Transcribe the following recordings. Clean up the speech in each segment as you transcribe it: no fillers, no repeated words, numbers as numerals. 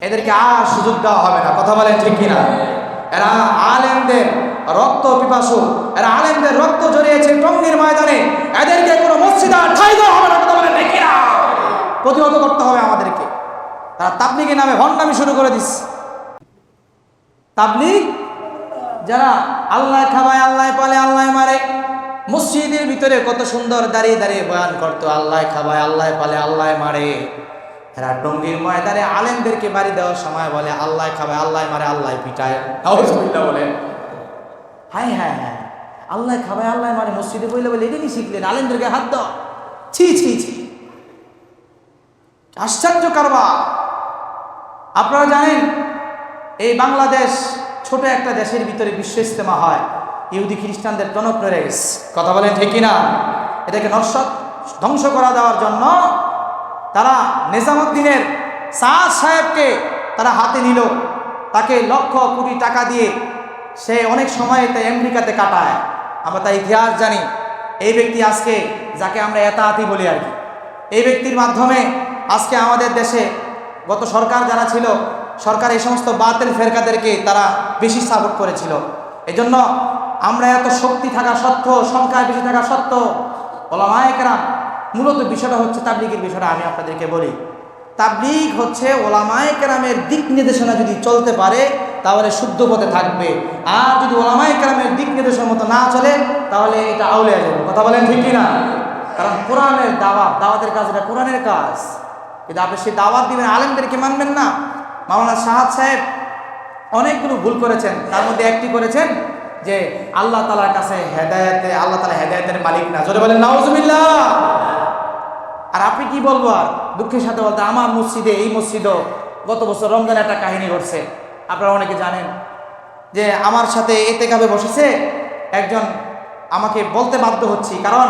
এদেরকে আর সুযোগ দেওয়া হবে না। কথা বলেন ঠিক কিনা? এরা আলেমদের রক্ত পিপাসু, এরা আলেমদের রক্ত জড়িয়েছে টঙ্গীর ময়দানে। এদেরকে কোনো মসজিদে আর ঠাঁই দেওয়া হবে না। কথা বলেন ঠিক কিনা? প্রতিহত করতে হবে আমাদেরকে। তারা তাবলীগের নামে ভণ্ডামি শুরু করে দিচ্ছে। তাবলীগ যারা আল্লাহ খাওয়ায়, আল্লাহ পালে, আল্লাহ মারে, মসজিদের ভিতরে কত সুন্দর দাঁড়িয়ে দাঁড়িয়ে বয়ান করতো, আল্লাহ খাওয়ায়, আল্লাহ পালে, আল্লাহ মারে। এরা টঙ্গীর ময়দানে আলেমদেরকে বাড়ি দেওয়ার সময় বলে আল্লাহ খাওয়ায়, আল্লাহ মারে, আল্লাহ পিটায়। নাউজুবিল্লাহ বলেন। হায় হায় হায়, আল্লাহ খাওয়ায়, আল্লাহ মারে মসজিদে বইলে বলে এটাই শিখলেন, আলেমদেরকে হাত দাও। ছি ছি ছি, আশ্চর্য কারবার। আপনারা জানেন এই বাংলাদেশ ছোট একটা দেশের ভিতরে বিশ্ব ইজতেমা হয়, ইহুদি খ্রিস্টানদের টনক নড়ে গেছে। কথা বলেন ঠিক কিনা? এটাকে ধ্বংস করা দেওয়ার জন্য তারা নিজামুদ্দিনের সাদ সাহেবকে তারা হাতে নিল, তাকে লক্ষ কোটি টাকা দিয়ে সে অনেক সময় তাই আমেরিকাতে কাটায়। আমরা তার ইতিহাস জানি। এই ব্যক্তি আজকে যাকে আমরা এতাআতি বলি আর কি, এই ব্যক্তির মাধ্যমে আজকে আমাদের দেশে গত সরকার যারা ছিল, সরকার এই সমস্ত বাতিল ফেরকাদেরকে তারা বেশি সাপোর্ট করেছিল। এজন্য আমরা এত শক্তি থাকা সত্ত্বেও, সংখ্যায় বেশি থাকা সত্ত্বেও, ওলামায়ে কেরাম, মূলত বিষয়টা হচ্ছে তাবলীগের বিষয়টা আমি আপনাদেরকে বলি। তাবলীগ হচ্ছে ওলামায়ে কেরামের দিক নির্দেশনা যদি চলতে পারে তাহলে শুদ্ধ পথে থাকবে, আর যদি ওলামায়ে কেরামের দিক নির্দেশনা মতো না চলে তাহলে এটা আউলিয়া যাবে। কথা বলেন ঠিক কিনা? কারণ কোরআনের দাওয়াতের কাজ, এটা কোরআনের কাজ। কিন্তু আপনি সেই দাওয়াত দিবেন, আলেমদেরকে মানবেন না। মাওলানা সাহাদ সাহেব অনেকগুলো ভুল করেছেন, তার মধ্যে একটি করেছেন যে আল্লাহ তাআলার কাছে হেদায়েতে, আল্লাহ তাআলা হেদায়েতের মালিক না। জোরে বলেন নাউজুবিল্লাহ। আর আপনি কি বলবো, আর দুঃখের সাথে বলতে আমার মসজিদে, এই মসজিদও গত বছর রমজানে একটা কাহিনী ঘটছে। আপনারা অনেকে জানেন যে আমার সাথে ইতিকাফে বসেছে একজন, আমাকে বলতে বাধ্য হচ্ছি, কারণ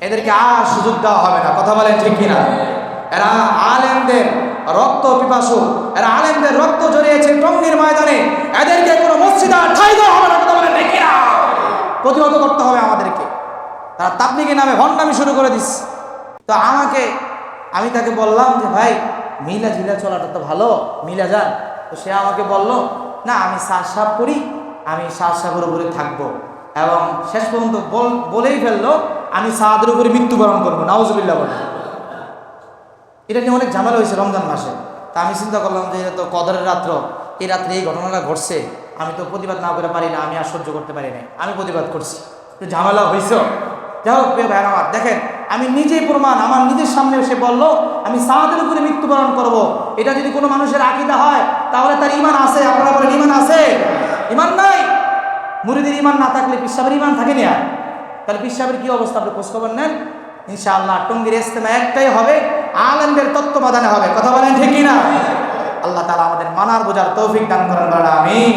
এদেরকে আর সুযোগ দেওয়া হবে না। কথা বলেন ঠিক কিনা? এরা আলেমদের রক্ত পিপাসু, এরা আলেমদের রক্ত জড়িয়েছে টঙ্গীর ময়দানে। এদেরকে কোনো মসজিদে আর ঠাঁই দেওয়া হবে না। কথা বলেন ঠিক কিনা? প্রতিহত করতে হবে আমাদেরকে। তারা তাবলীগের নামে ভণ্ডামি শুরু করে দিচ্ছে। তো আমি তাকে বললাম যে ভাই মিলা ঝিলা চলাটা তো ভালো, মিলা যান। তো সে আমাকে বলল না, আমি সাফ করি, আমি সাগরের উপরে থাকবো, এবং শেষ পর্যন্ত বলেই ফেললো আমি সাদের উপরে মৃত্যুবরণ করবো। নাউজুবিল্লাহ বলে। এটা নিয়ে অনেক ঝামেলা হয়েছে রমজান মাসে। তা আমি চিন্তা করলাম যে এটা তো কদরের রাত্র, এই রাত্রে এই ঘটনাটা ঘটছে, আমি তো প্রতিবাদ না করে পারি না, আমি আর সহ্য করতে পারি না, আমি প্রতিবাদ করছি। একটু ঝামেলা হয়েছে। যাই হোক প্রিয় ভাইরা আমার, দেখেন আমি নিজেই প্রমাণ, আমার নিজের সামনে এসে বললো আমি সাদের উপরে মৃত্যুবরণ করব। এটা যদি কোনো মানুষের আকীদা হয় তাহলে তার ঈমান আছে। আপনারা বলেন ঈমান আছে? ঈমান নাই। মুরিদের ঈমান না থাকলে পীর সাহেবের ঈমান থাকে না। তাহলে পীর সাহেবের কি অবস্থা আপনি খোঁজখবর নেন। ইনশাআল্লাহ টঙ্গীর ইজতেমা একটাই হবে, আলেমদের তত্ত্বাবধানে হবে। কথা বলেন ঠিক কিনা? আল্লাহ তাআলা আমাদের মানার বোঝার তৌফিক দান করেন। আমিন।